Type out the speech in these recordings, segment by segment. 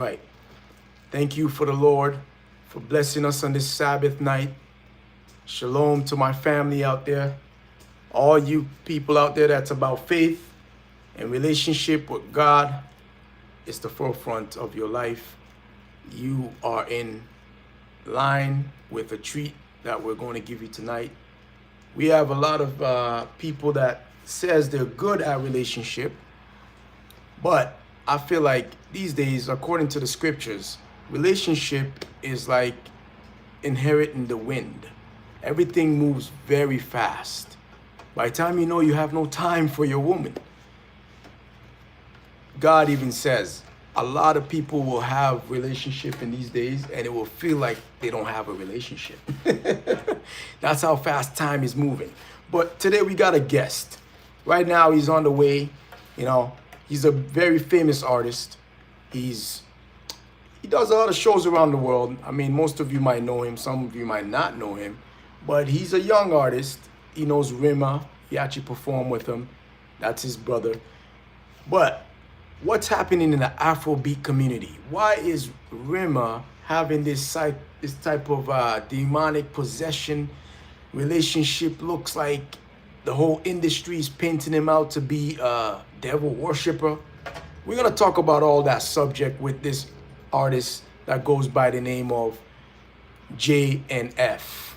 Right. Thank you for the Lord for blessing us on this Sabbath night. Shalom to my family out there. All you people out there that's about faith and relationship with God is the forefront of your life. You are in line with a treat that we're going to give you tonight. We have a lot of people that says they're good at relationship, but I feel like these days, according to the scriptures, relationship is like inheriting the wind. Everything moves very fast. By the time you know, you have no time for your woman. God even says a lot of people will have relationship in these days and it will feel like they don't have a relationship. That's how fast time is moving. But today we got a guest. Right now he's on the way. You know, he's a very famous artist. He does a lot of shows around the world. I mean, most of you might know him, some of you might not know him, but he's a young artist. He knows Rima. He actually performed with him. That's his brother. But what's happening in the Afrobeat community? Why is Rima having this type of demonic possession relationship? Looks like the whole industry is painting him out to be a devil worshiper. We're gonna talk about all that subject with this artist that goes by the name of JNF.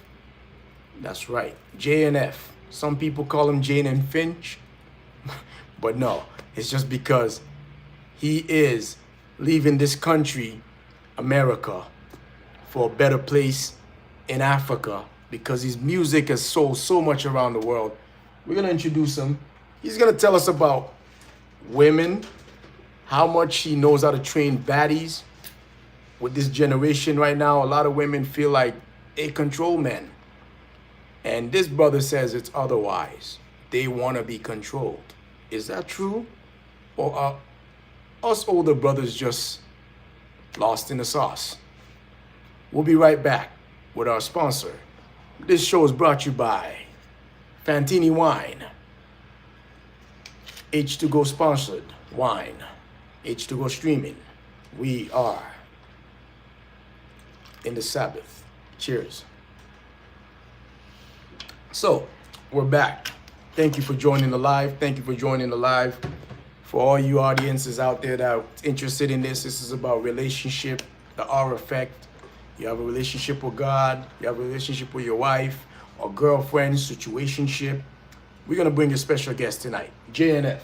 That's right, JNF. Some people call him Jane and Finch, but no, it's just because he is leaving this country, America, for a better place in Africa because his music has sold so much around the world. We're gonna introduce him. He's gonna tell us about women, how much he knows how to train baddies. With this generation right now, a lot of women feel like they control men. And this brother says it's otherwise. They want to be controlled. Is that true? Or are us older brothers just lost in the sauce? We'll be right back with our sponsor. This show is brought to you by Fantini Wine. H2Go sponsored wine. H2Go streaming. We are in the Sabbath. Cheers. So, we're back. Thank you for joining the live. Thank you for joining the live. For all you audiences out there that are interested in this is about relationship, the R effect. You have a relationship with God. You have a relationship with your wife or girlfriend, situationship. We're going to bring a special guest tonight, JNF.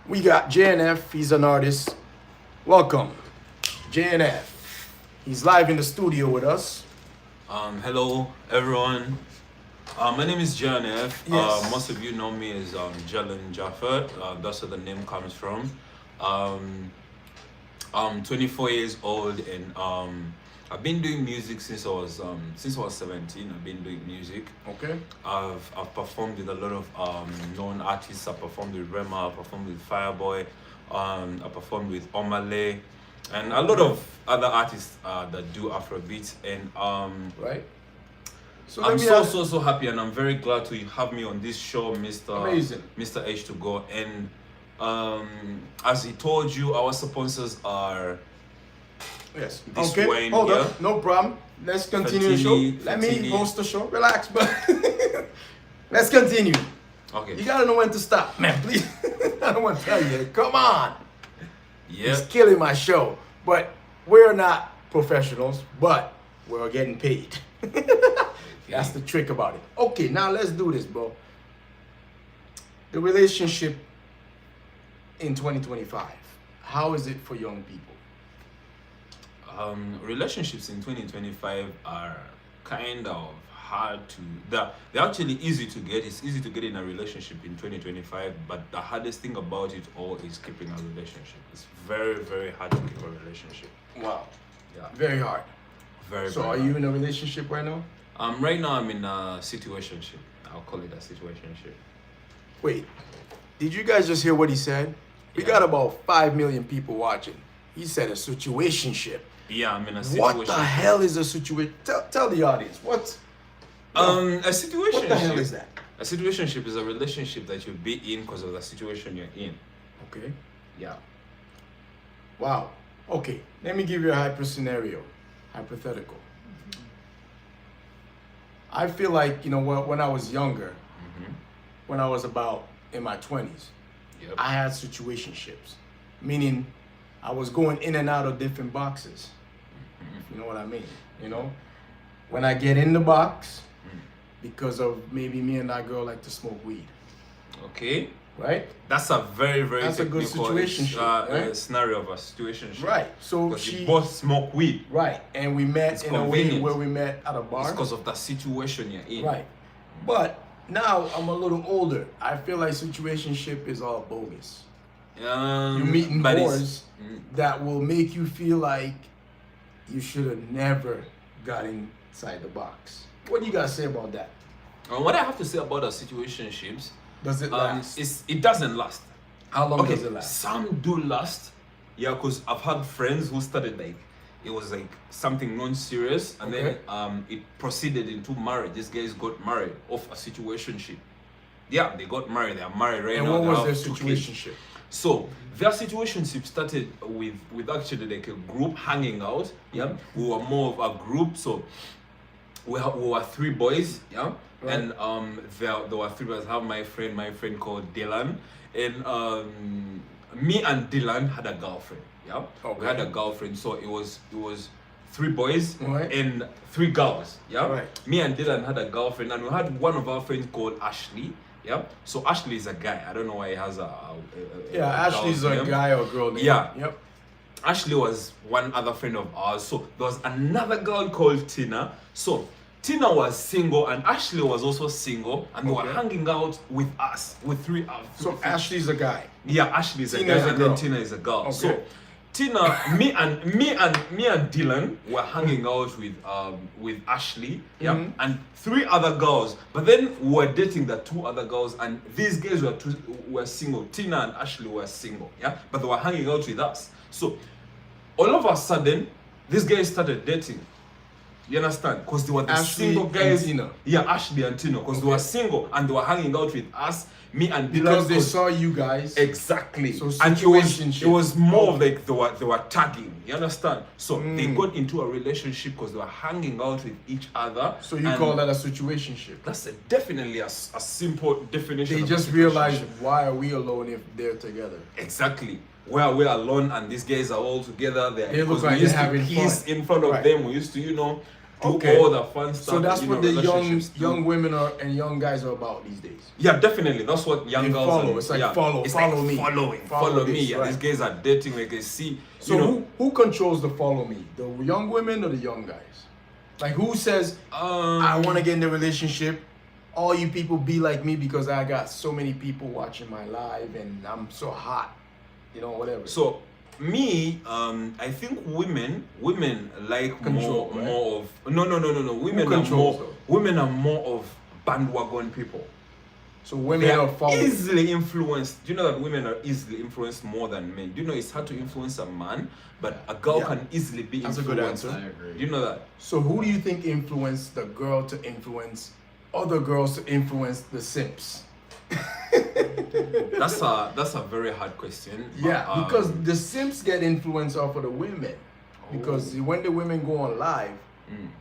We got JNF. He's an artist. Welcome, JNF. He's live in the studio with us. Hello, everyone. My name is JNF. Yes. Most of you know me as Jalen Jaffert. That's where the name comes from. I'm 24 years old, and I've been doing music since I was 17. I've been doing music. Okay. I've performed with a lot of known artists. I performed with Rema. I performed with Fireboy. I performed with Omale, and a lot of other artists that do Afrobeats. And Right. So I'm so happy, and I'm very glad to have me on this show, Amazing. Mr. H2Go. And as he told you, our sponsors are Yes. this Okay. wine Hold here. on. No problem. Let's continue the show. Let me host the show. Relax, but let's continue. Okay. You gotta know when to stop, man. Please. I don't want to tell you. Come on. Yep. He's killing my show. But we're not professionals, but we're getting paid. That's the trick about it. Okay, now let's do this, bro. The relationship in 2025. How is it for young people? Relationships in 2025 are kind of hard to. They're actually easy to get. It's easy to get in a relationship in 2025, but the hardest thing about it all is keeping a relationship. It's very, very hard to keep a relationship. Wow. Yeah. Very hard. Very. So very are hard. you in a relationship right now? Right now I'm in a situationship. I'll call it a situationship. Wait, did you guys just hear what he said? We Yeah. got about 5 million people watching. He said a situationship. Yeah, I'm in a situation. What the hell is a situation? Tell the audience. A situationship. What the hell is that? A situationship is a relationship that you'll be in because of the situation you're in. Okay. Yeah. Wow. Okay, let me give you a hypothetical. I feel like, you know, when I was younger, when I was about in my 20s, Yep. I had situationships, meaning I was going in and out of different boxes. You know what I mean? You know, when I get in the box, because of maybe me and that girl like to smoke weed, Okay. right? That's a very, very That's a good technical situationship, right? scenario of a situation. Right. So Because she you both smoke weed. right, and we met It's in a way convenient. where we met at a bar. It's because of the situation you're in. Right. But now I'm a little older. I feel like situationship is all bogus. You're meeting but boys that will make you feel like you should have never got inside the box. What do you guys say about that? What I have to say about the situationships, Does it last? it doesn't last. How long Okay, does it last? some do last. Yeah, because I've had friends who started like it was like something non-serious, and Okay. then it proceeded into marriage. These guys got married off a situationship. Yeah, they got married. They are married right And now. what They was have their 2 kids. situationship? So their situationship started with actually like a group hanging out. Yeah, we were more of a group. So we were 3 boys. Yeah, Right. and there were 3 boys. I have my friend called Dylan, and me and Dylan had a girlfriend. Yeah, Okay. we had a girlfriend. So it was 3 boys Right. and 3 girls. Yeah, Right. me and Dylan had a girlfriend, and we had one of our friends called Ashley. Yeah, so Ashley is a guy. I don't know why he has a Yeah, Ashley's girl's a name. guy or girl name. Yeah. Yep. Ashley was one other friend of ours. So there was another girl called Tina. So Tina was single and Ashley was also single, and they were Okay. hanging out with us with 3 of So Ashley's a guy. yeah, Ashley is a Tina's guy a and then girl. Tina is a girl. Okay. So Tina, me and Dylan were hanging out with Ashley, yeah, Mhm. and 3 other girls. But then we were dating the 2 other girls, and these guys were single. Tina and Ashley were single, yeah, but they were hanging out with us. So all of a sudden, these guys started dating. You understand? Because they were the Ashley single guys. and Tina. Yeah, Ashley and Tina, because they Okay. were single and they were hanging out with us, me and Dylan. Because they 'cause- saw you guys. Exactly. So And situationship. it was more of like they were tagging. You understand? So they Mm. got into a relationship because they were hanging out with each other. So you and call that a situationship? that's definitely a simple definition. They of a just realized, situationship. why are we alone if they're together? Exactly. Where we're alone and these guys are all together. They look because like we used they're to having kiss fun. in front of Right. them. We used to, do Okay. all the fun stuff. So that's that, what the relationships do. young women are and young guys are about these days. Yeah, definitely. That's what young They girls follow. and- It's like yeah. follow It's me. Following. Follow Follow me. this, Yeah, right. these guys are dating. Like I see. So who controls the follow me? The young women or the young guys? Like who says I want to get in a relationship? All you people be like me because I got so many people watching my live and I'm so hot. Whatever. So me, I think women like Control, right? more of no. Women are controls, more though? women are more of bandwagon people. So women They are are following. easily influenced. Do you know that women are easily influenced more than men? Do you know it's hard to influence a man, but a girl Yeah. can easily be That's a influenced. good answer. I agree. Do you know that? So who do you think influenced the girl to influence other girls to influence the simps? That's a very hard question. but, Yeah, because the simps get influenced off of the women. Because when the women go on live,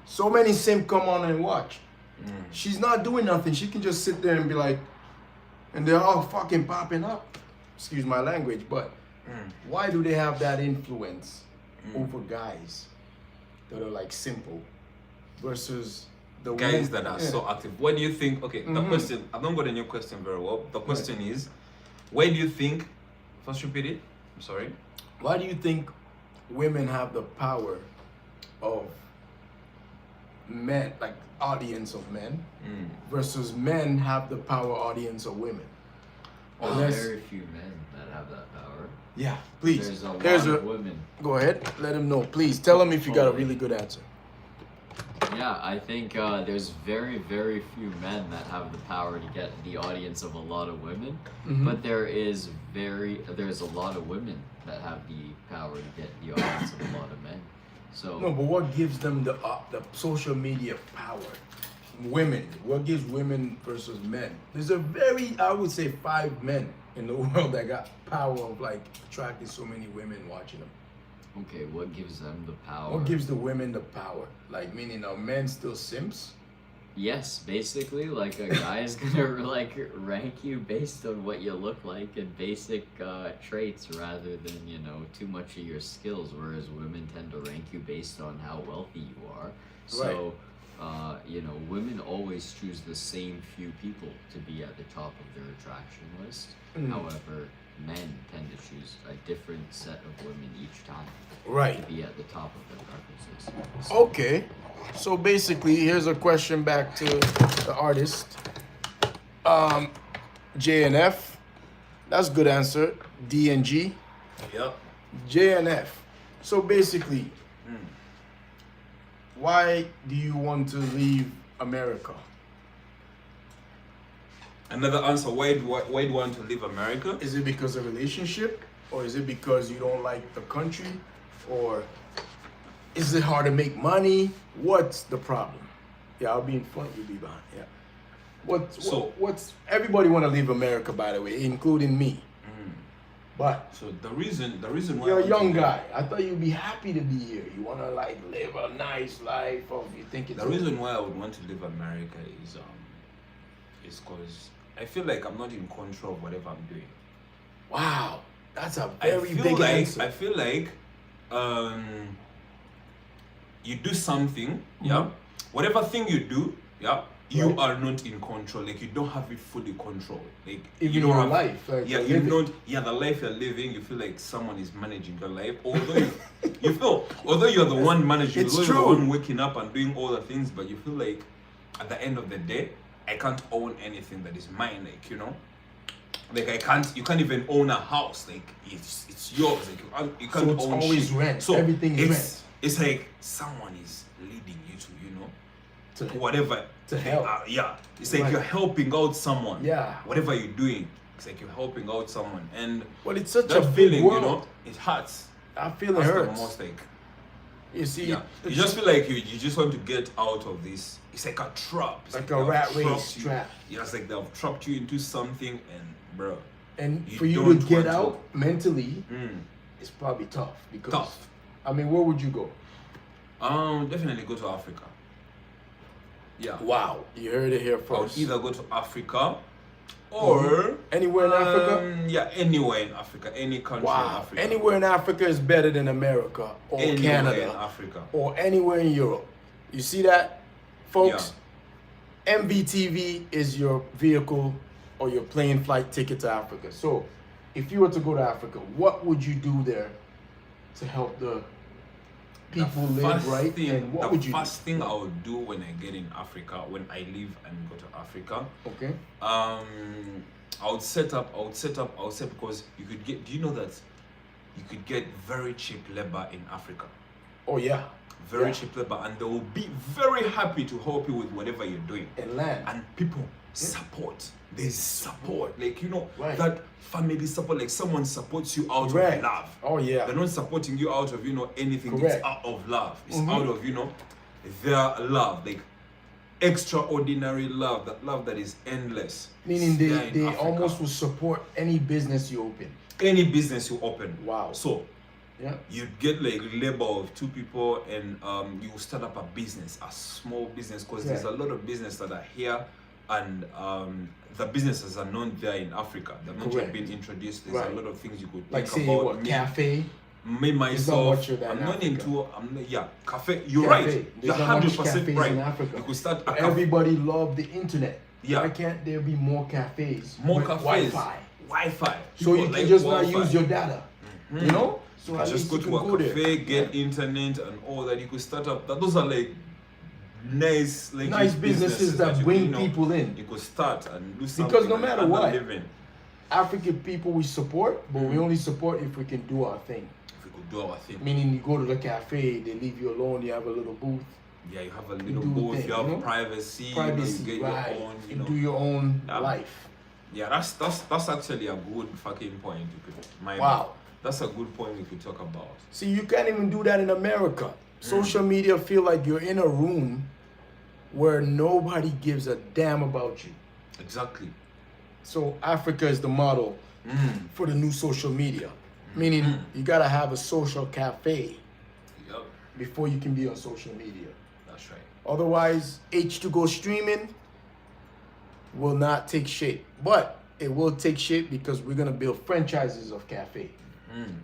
so many simps come on and watch. She's not doing nothing. She can just sit there and be like, and they're all fucking popping up. Excuse my language, but why do they have that influence over guys that are like simple versus the guys women- that are yeah. so active. What do you think? Okay, the Mhm. question. I don't got your question very well. The question is, why do you think? First, repeat it. I'm sorry. Why do you think women have the power of men, like audience of men, versus men have the power audience of women? Unless, Very few men that have that power. yeah, please. There's a lot Here's of women. Go ahead. Let him know. Please tell him if you got a really good answer. Yeah, I think there's very, very few men that have the power to get the audience of a lot of women, Mhm. but there's a lot of women that have the power to get the audience of a lot of men. So No, but what gives them the social media power? Women. What gives women versus men? There's I would say 5 men in the world that got power of like attracting so many women watching them. Okay, what gives them the power? What gives the women the power? Like, meaning, are men still simps? Yes, basically, like a guy is gonna like rank you based on what you look like and basic traits rather than too much of your skills. Whereas women tend to rank you based on how wealthy you are. So, women always choose the same few people to be at the top of their attraction list. However, men tend to choose a different set of women each time Right. to be at the top of their preferences. Okay. So basically, here's a question back to the artist. J and F. That's a good answer. D and G. Yep. J and F. So basically, why do you want to leave America? Another answer. Why do you want to leave America? Is it because of relationship, or is it because you don't like the country, or is it hard to make money? What's the problem? Yeah, I'll be in front, you'll be behind. Yeah. What's everybody want to leave America, by the way, including me. But So the reason why you're I a want young to guy. I thought you'd be happy to be here. You want to like live a nice life, or you think it's The reason why I would want to leave America is because I feel like I'm not in control of whatever I'm doing. Wow, that's a I very feel big like answer. I feel like you do something, yeah. Whatever thing you do, yeah, you Right. are not in control. Like you don't have it fully controlled. Like Even you don't your have life, like yeah, you're you living. don't. Yeah, the life you're living, you feel like someone is managing your life. Although you feel, although you're the one managing, It's although you're true. the one waking up and doing all the things, but you feel like at the end of the day, I can't own anything that is mine. Like like you can't even own a house. Like it's yours. Like you can't So it's own always shit. rent. So Everything is rent. it's like someone is leading you to To- whatever to help. Yeah, it's like Right. you're helping out someone. Yeah. Whatever you're doing, it's like you're helping out someone, and But it's such that a big feeling, world. it hurts. I feel it That's the hurts. most like. You see, Yeah, you just feel like you just want to get out of this. It's like a trap. It's Like they a have rat trapped race you. trap. Yeah, it's like they've trapped you into something, and bro, and you for you don't to get want to- out mentally, mm, it's probably tough because. tough. I mean, where would you go? Definitely go to Africa. Yeah, Wow, you heard it here I would first. either go to Africa, or Anywhere in Africa? Yeah, anywhere in Africa, any country in Wow, Africa. anywhere in Africa is better than America or Anywhere in Canada Africa. or anywhere in Europe. You see that, folks? MVTV is your vehicle or your plane flight ticket to Africa. So, if you were to go to Africa, what would you do there to help the people live right? And what would you The first do? thing I would do when I get in Africa, when I leave and go to Africa, Okay. I would set up because you could get. Do you know that you could get very cheap labor in Africa? Oh yeah. Very Yeah. cheap labor, and they will be very happy to help you with whatever you're doing. And land. And people support. There's support, like Right. that family support. Like someone supports you out Correct. of love. Oh yeah. They're not supporting you out of anything. Correct. It's out of love. It's Mhm. out of their love, like extraordinary love. That love that is endless. Meaning It's there in they Africa. almost will support any business you open. any business you open. Wow. So Yeah. you get like labor of 2 people, and you start up a business, a small business, because there's a Yeah. lot of business that are here, and the businesses are known there in Africa. They've not yet Correct. been introduced. There's Right. a lot of things you could Like think say about. what me, cafe. me myself, much of that I'm in not Africa. into. cafe. You're Cafe. right. There's You're not much 100% cafes right. in Africa. You could start a cafe. Everybody love the internet. Yeah. Why can't there be more cafes? More with cafes. Wi-Fi. Wi-Fi. So People you can like just Wi-Fi. not use your data. You know? So You at can just least go you to can a go there. cafe, get internet and all that. You could start up. Those are like nice, like Nice businesses that you bring could, people in. You could start and do something. Because no and matter earn a what, living. African people we support, but we only support if we can do our thing. If we could do our thing. Meaning you go to the cafe, they leave you alone, you have a little booth. Yeah, you have a You little do the booth. thing, You have you know? privacy. Privacy, You get right. your own. You do your own Yeah. life. Yeah, that's actually a good fucking point. You could. Wow. That's a good point we could talk about. See, you can't even do that in America. Social media feel like you're in a room where nobody gives a damn about you. Exactly. So Africa is the model Mm. for the new social media. Meaning you gotta have a social cafe Yep, before you can be on social media. that's right. Otherwise, H2Go streaming will not take shape. But it will take shape because we're gonna build franchises of cafe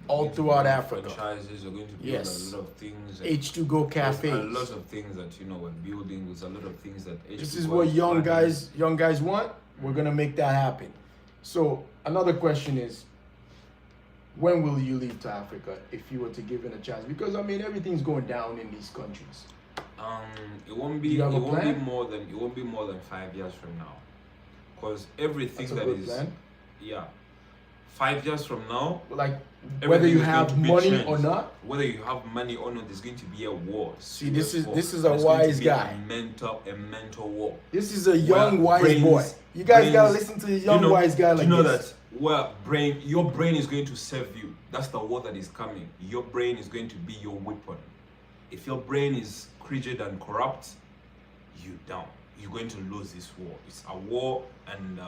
all throughout Africa. Franchises are going to build Yes. a lot of things. and H2Go there's cafes. A lot of things that we're building. There's a lot of things that This H2Go is what young planning. guys want. We're gonna make that happen. So another question is, when will you leave to Africa if you were to give it a chance? Because I mean everything's going down in these countries. It won't be. Do you have It a won't be plan? more than. It won't be more than 5 years from now, because everything That's a that good is. plan. Yeah. 5 years from now, Like whether everything you is going have to be money changed. or not. Whether you have money or not, there's going to be a war. See, this is- serious war. this is a There's going to wise be guy. A mental war. This is a young Where wise boy. brains- You guys gotta brains- listen to a young wise guy like you know this. that your brain is going to serve you. That's the war that is coming. Your brain is going to be your weapon. If your brain is rigid and corrupt, you down. You're going to lose this war. It's a war, and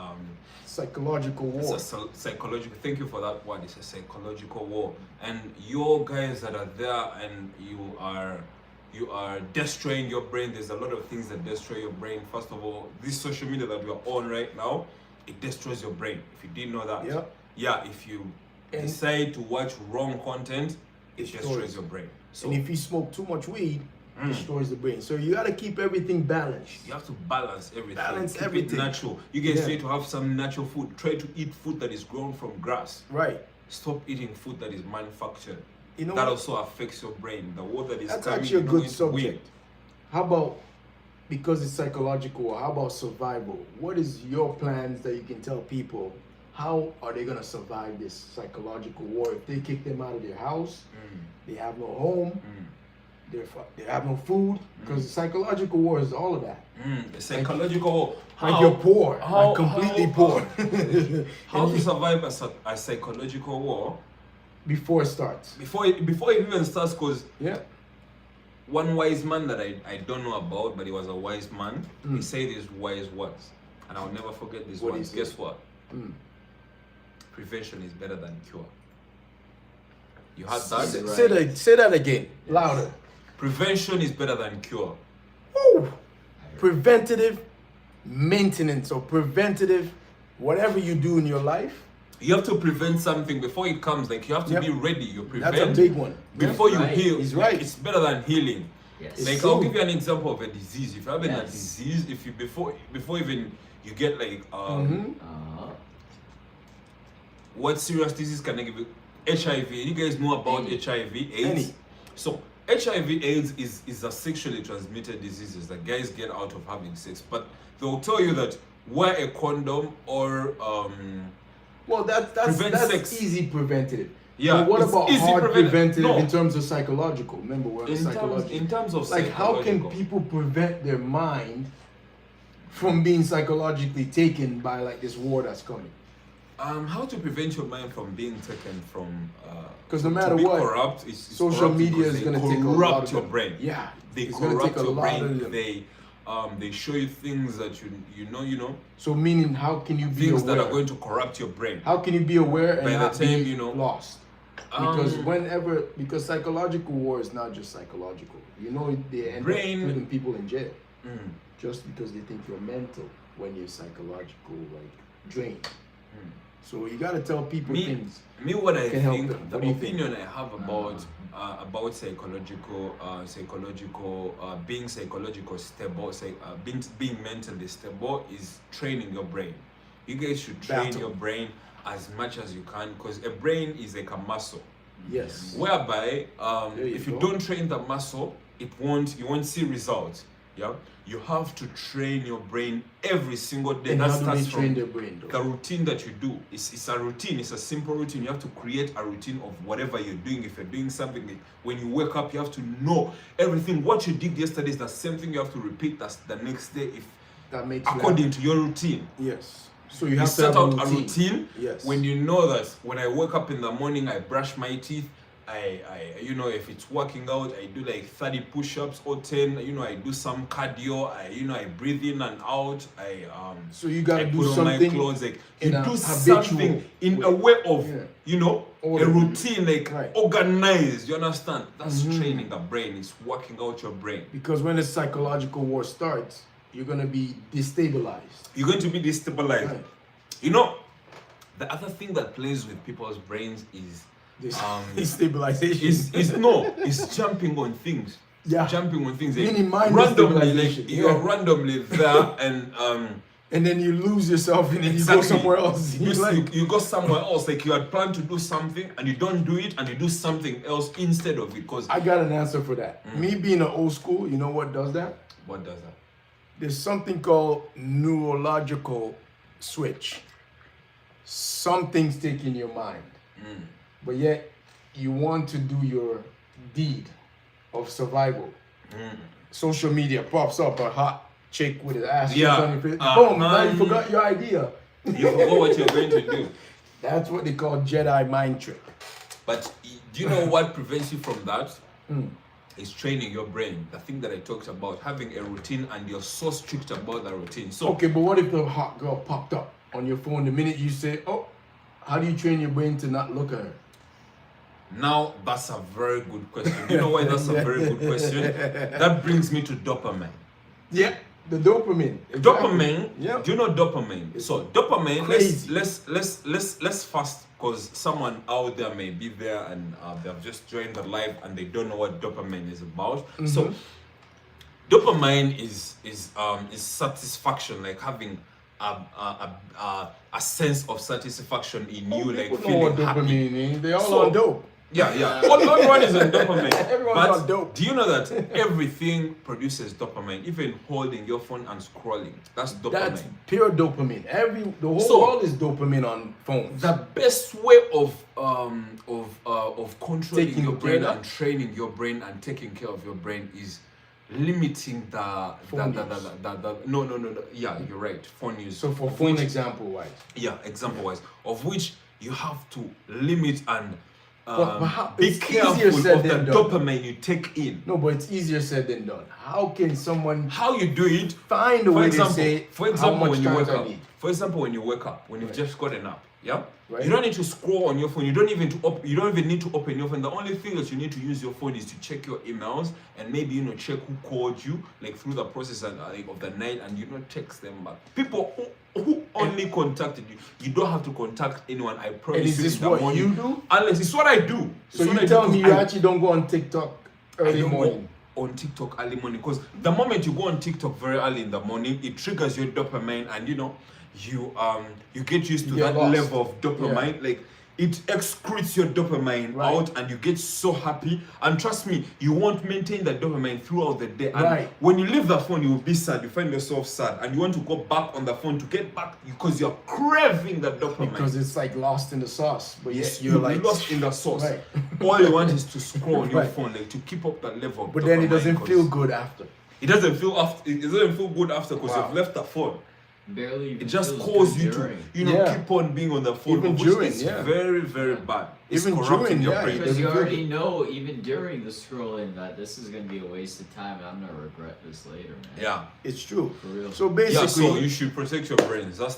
Psychological it's war. a psychological. Thank you for that word. It's a psychological war, and your guys that are there, and you are destroying your brain. There's a lot of things that destroy your brain. First of all, this social media that we're on right now, it destroys your brain. If you didn't know that, Yep. yeah. If you And- decide to watch wrong content, it Destroys. destroys your brain. So And if you smoke too much weed, destroys the brain. So you gotta keep everything balanced. you have to balance everything. Balance Keep everything. it natural. You guys Yeah. try to have some natural food. Try to eat food that is grown from grass. Right. Stop eating food that is manufactured. You know That what? also affects your brain. The water that is That's coming, actually a you're not good going to win. subject. How about, because it's psychological, how about survival? What is your plans that you can tell people? How are they gonna survive this psychological war? If they kick them out of their house, they have no home, they have no food, because psychological war is all of that. The psychological. Like you're poor, how- like completely how- poor. How And to you- survive a psychological war before it starts. before it even starts? Because Yeah. one wise man that I don't know about, but he was a wise man. Mm. He said these wise words, and I'll never forget these What words. he said? Guess what? Mm. Prevention is better than cure. You had that? Say that again, louder. Prevention is better than cure. Woo! Preventative maintenance or preventative whatever you do in your life. You have to prevent something before it comes. Like you have to Yep. be ready. You prevent That's a big one. before you Right. heal. He's right. It's better than healing. Yes. It's Like true. I'll give you an example of a disease. If you're having a Yes. disease, if you before even you get like Mhm. what serious disease can I give you? HIV. You guys know about Any. HIV, AIDS. Any. So HIV, AIDS is a sexually transmitted disease that guys get out of having sex. But they'll tell you that wear a condom or Well, that's Prevent sex. easy preventative. Yeah, But what it's about easy hard preventative. preventative No. in terms of psychological? Remember, we're on psychological. in terms of Like, how can psychological. people prevent their mind from being psychologically taken by like this war that's coming? How to prevent your mind from being taken from 'Cause no to matter be what, corrupt, it's Social corrupt media because is they gonna take a corrupt lot of your them. brain. Yeah, They it's gonna corrupt take a your lot of brain. them. They show you things that you know So meaning, how can you be things aware? that are going to corrupt your brain. How can you be aware and By the not time, be you know, lost? Because Um, because psychological war is not just psychological. You know, they end Brain- up putting people in jail Mm, just because they think you're mental when you're psychological, like drained. mm. So you gotta tell people Me- things. Me, what I Can help think, them. the What do you think? opinion I have about being psychological stable, being mentally stable is training your brain. You guys should train Battle. your brain as much as you can because a brain is like a muscle. Yes. Whereby, There you if you go. don't train the muscle, you won't see results. Yeah, you have to train your brain every single day. And That how do they starts train from their brain the though? routine that you do. It's a routine. It's a simple routine. You have to create a routine of whatever you're doing. If you're doing something, like when you wake up, you have to know everything. What you did yesterday is the same thing you have to repeat the next day. If That makes you according to your routine. Yes. So you You have to set have out a routine Yes. when you know that when I wake up in the morning, I brush my teeth, if it's working out, I do like 30 push-ups or 10. I do some cardio. I breathe in and out. So you gotta I do put on my something clothes. Like in you a do habitual something in way. a way of Order. a routine, like Right. organized. You understand? That's Mhm. training the brain. It's working out your brain. Because when the psychological war starts, you're gonna be destabilized. You're going to be destabilized. Right. The other thing that plays with people's brains is This is destabilization. is jumping on things. Yeah. Jumping on things. Like, Meaning mind randomly, like destabilization. you're Yeah. randomly there and And then you lose yourself and then exactly. you go somewhere else. You go somewhere else, like you had planned to do something and you don't do it and you do something else instead of it. Because I got an answer for that. Me being an old school, you know what does that? what does that? There's something called neurological switch. Something's taking your mind, but yet you want to do your deed of survival. Social media pops up a hot chick with his ass Yeah. on your face. Boom! Now you forgot your idea. You forgot what you're going to do. That's what they call Jedi mind trick. But do you know what prevents you from that? It's training your brain. The thing that I talked about, having a routine and you're so strict about the routine. So Okay, but what if the hot girl popped up on your phone the minute you say, "Oh"? How do you train your brain to not look at her? now that's a very good question. You know why that's a very good question? That brings me to dopamine. Yeah, the dopamine. Exactly. Dopamine. Yeah. Do you know dopamine? So dopamine. Crazy. Let's first, because someone out there may be there and they've just joined the live and they don't know what dopamine is about. So dopamine is satisfaction, like having a sense of satisfaction in you, like People know what feeling happy. dopamine means. They all So- on dope. Yeah. Everyone is on dopamine. Everyone's But on dope. do you know that everything produces dopamine? Even holding your phone and scrolling, that's dopamine. That's pure dopamine. The whole So- world is dopamine on phones. The best way of controlling Taking your care brain of- and training your brain and taking care of your brain is limiting the no. Yeah, you're right. Phone use. So for Of phone which- example wise. Yeah, example wise, of which you have to limit and But how- be it's easier careful said of the than done. dopamine you take in. No, but it's easier said than done. How can someone How you do it? find a way to say For example, how much when you time wake I up. need? For example, when you wake up, when you've Right. just gotten up, yeah, Right. you don't need to scroll on your phone. You don't even need to open your phone. The only thing that you need to use your phone is to check your emails and maybe check who called you like through the process of the night and text them back. People who only contacted you. You don't have to contact anyone. I promise And is you. this in the what morning. you do? Unless it's what I do. So It's what you I tell do, me you 'cause actually don't go on TikTok I early don't morning. go on TikTok early morning because the moment you go on TikTok very early in the morning, it triggers your dopamine, and you get used to You get that lost. level of dopamine. Like it excretes your dopamine Right. out, and you get so happy. And trust me, you won't maintain that dopamine throughout the day. And Right. when you leave the phone, you will be sad. You find yourself sad, and you want to go back on the phone to get back because you're craving that dopamine. Because it's like lost in the sauce. But Yes, yet you're you're like lost in the sauce. Right. All you want is to scroll on your Right. phone, like to keep up that level. Of But then it dopamine, doesn't 'cause feel good after. It doesn't feel good after because Wow. you've left the phone. Barely even It just feels causes good you during. to Yeah. keep on being on the phone, Even which during, is yeah. very very bad. It's Even corrupting during, your yeah, brain. it Because you doesn't feel already good. know, even during the scrolling, that this is going to be a waste of time and I'm going to regret this later, man. Yeah. It's true. For real. So Yeah. basically, So you should protect your brains. That's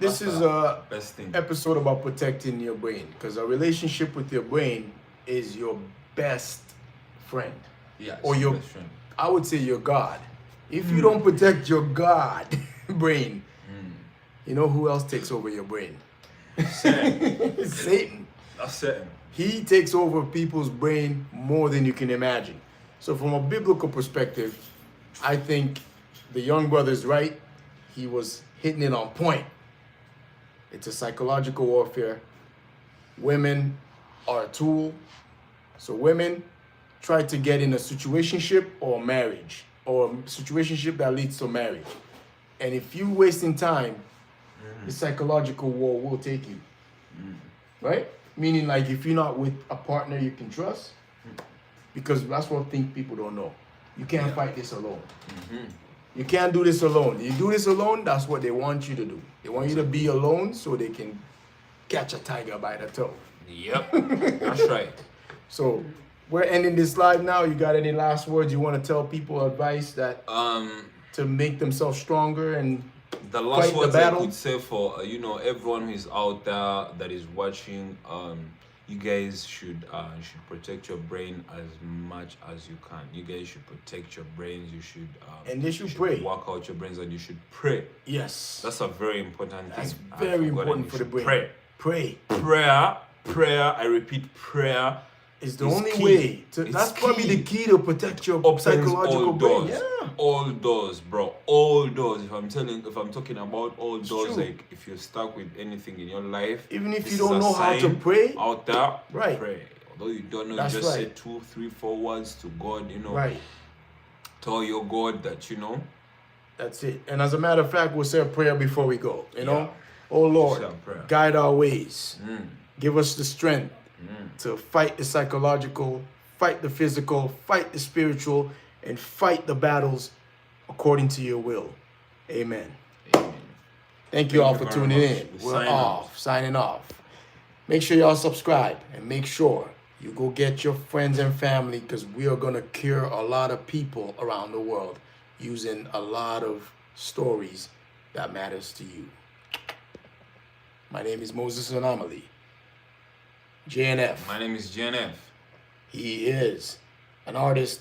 this is the a best thing. episode about protecting your brain, because a relationship with your brain is your best friend. Yeah. or it's your- best friend. I would say your God. If you don't protect your God brain, you know who else takes over your brain? Same. Satan. That's certain. He takes over people's brain more than you can imagine. So from a biblical perspective, I think the young brother's right. He was hitting it on point. It's a psychological warfare. Women are a tool. So women try to get in a situationship or marriage, or a situationship that leads to marriage. And if you wasting time, the psychological war will take you. Right? Meaning, like, if you're not with a partner you can trust, because that's one thing people don't know. You can't fight this alone. You can't do this alone. You do this alone, that's what they want you to do. They want you to be alone so they can catch a tiger by the toe. Yep. That's right. So we're ending this live now. You got any last words you want to tell people, advice that to make themselves stronger and The last fight the words I battle? could say for everyone who is out there that is watching, you guys should protect your brain as much as you can. You guys should protect your brains. You should And they should pray. Work out your brains, and you should pray. Yes. That's a very important thing. That's I've very forgotten. important You for the should brain. Pray. Pray. Prayer. I repeat, prayer It's the is only key. way to. It's That's probably key. the key to protect your Opens psychological all brain. doors. Yeah. All doors, bro. All doors. If I'm talking about all doors, true. like if you're stuck with anything in your life, Even if this you don't is a know how to sign pray, out there, right. pray. Although you don't know, That's just say right. 2, 3, 4 words to God. right. Tell your God that That's it. And as a matter of fact, we'll say a prayer before we go. You know, Yeah. oh Lord, Say a prayer. guide our ways. Mm. Give us the strength to fight the psychological, fight the physical, fight the spiritual, and fight the battles according to your will. Amen. Amen. Thank you all for very tuning much. in. We We're sign out. off, signing off. Make sure y'all subscribe and make sure you go get your friends and family, because we are going to cure a lot of people around the world using a lot of stories that matters to you. My name is Moses Anomaly. JNF. My name is JNF. He is an artist that